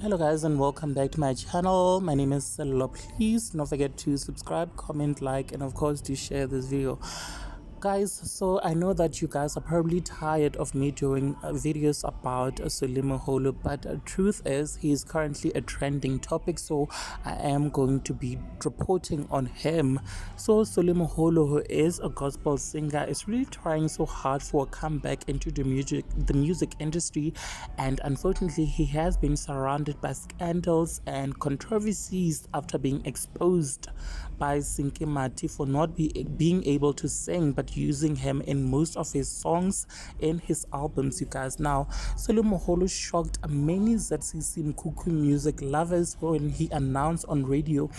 Hello guys and welcome back to my channel. My name is Sello. Please don't forget to subscribe, comment, like, and of course to share this video. Guys, so I know that you guys are probably tired of me doing videos about Solly Moholo, but truth is he is currently a trending topic, so I am going to be reporting on him. So Solly Moholo, who is a gospel singer, is really trying so hard for a comeback into the music industry, and unfortunately he has been surrounded by scandals and controversies after being exposed by Sinki for not being able to sing but using him in most of his songs in his albums, you guys. Now, Solly Moholo shocked many ZCC Mkuku music lovers when he announced on radio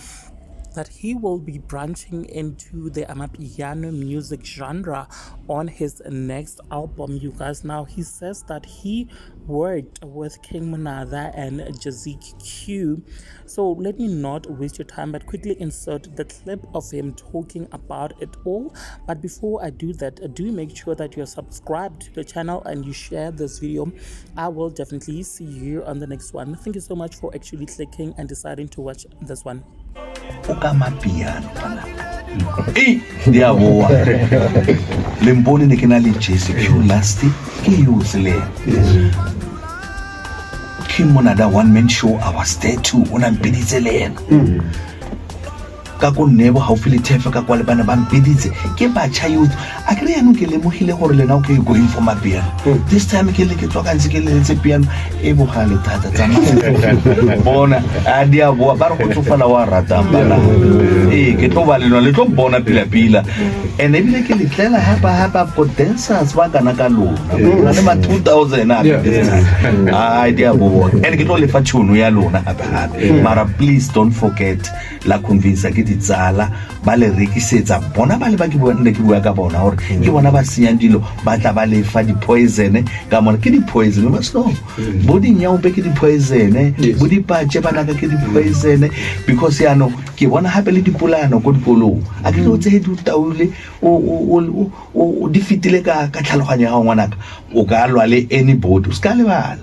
that he will be branching into the Amapiano music genre on his next album, you guys. Now, he says that he worked with King Munada and Jazik Q. So let me not waste your time, but quickly insert the clip of him talking about it all. But before I do that, do make sure that you're subscribed to the channel and you share this video. I will definitely see you on the next one. Thank you so much for actually clicking and deciding to watch this one. Amapiano ndiyaboa lemboni nekenali Jesse Q last ke use le King Monada one man show I was there too unampiditse lena ka go nebo ha o feel tefa ka kwa le bana ba mpiditse ke bacha youth a kre ya no ke lemogile gore lena o ke going for mapiano this time ke le ke tswa ka ntse ke le tse piano e bogale thata tsa bona a dia bo ba re go tsofala wa rata bana ke tlo ba le tlo bona pila and ebile ke le tlela hapa go dancers ba kana ka lona na le ma 2000 a dia bo and ke tlo le fa tšhono ya lona hapa mara please don't forget la convince ke ditsala ba le rekisetsa bona ba le ba ke bua ka bona hore ke bona ba senyang dilo ba tla ba le fa di poison ka mona ke di poison ba sno bo di nyaompe ke di poison bo di patche bana ka ke di poison because ya no ke bona hape le dipolano go dikolo a ke go tse di taule o di fitile ka tlhaloganya ga ngwanaka o ka lwa le anybody o ska le bana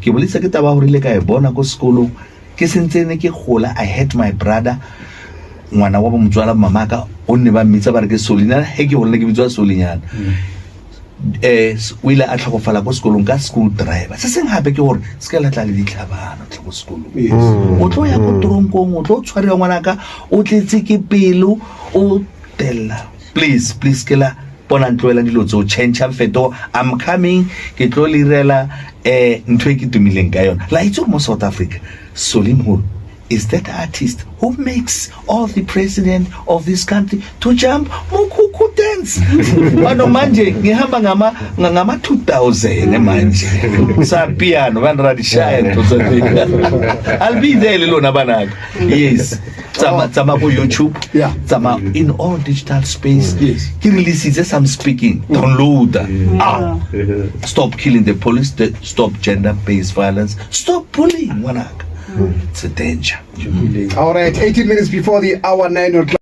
ke bolisa ke taba hore le ka e bona go sekolo ke sentsene ke gola I had my brother ngwana wa motswala mamaka o ne ba mmitsa ba re ke Solina he ke go le ke bitswa Solinyana o ile a tlhokofala go sekolong ka school driver se seng hape ke gore se ka latla le ditlhabana go sekolong o tlo ya go tronkong o tlo tshwariwa ngwanaka o tletse ke pelo o tella please ke la bona ntloela dilo tso change feto I'm coming ke tlo lirela ntwe ke tumileng ka yona la itse mo South Africa Solly Moholo is that artist who makes all the president of this country to jump mukuku dance bano manje ngihamba ngama 2000 manje sa piano bandra dishaya I'll be there lona banaka yes tsama go YouTube tsama in all digital space ke releases some speaking download stop killing the police, stop gender based violence, stop bullying wanaka. It's a danger. All right, 18 minutes before the hour 9 o'clock.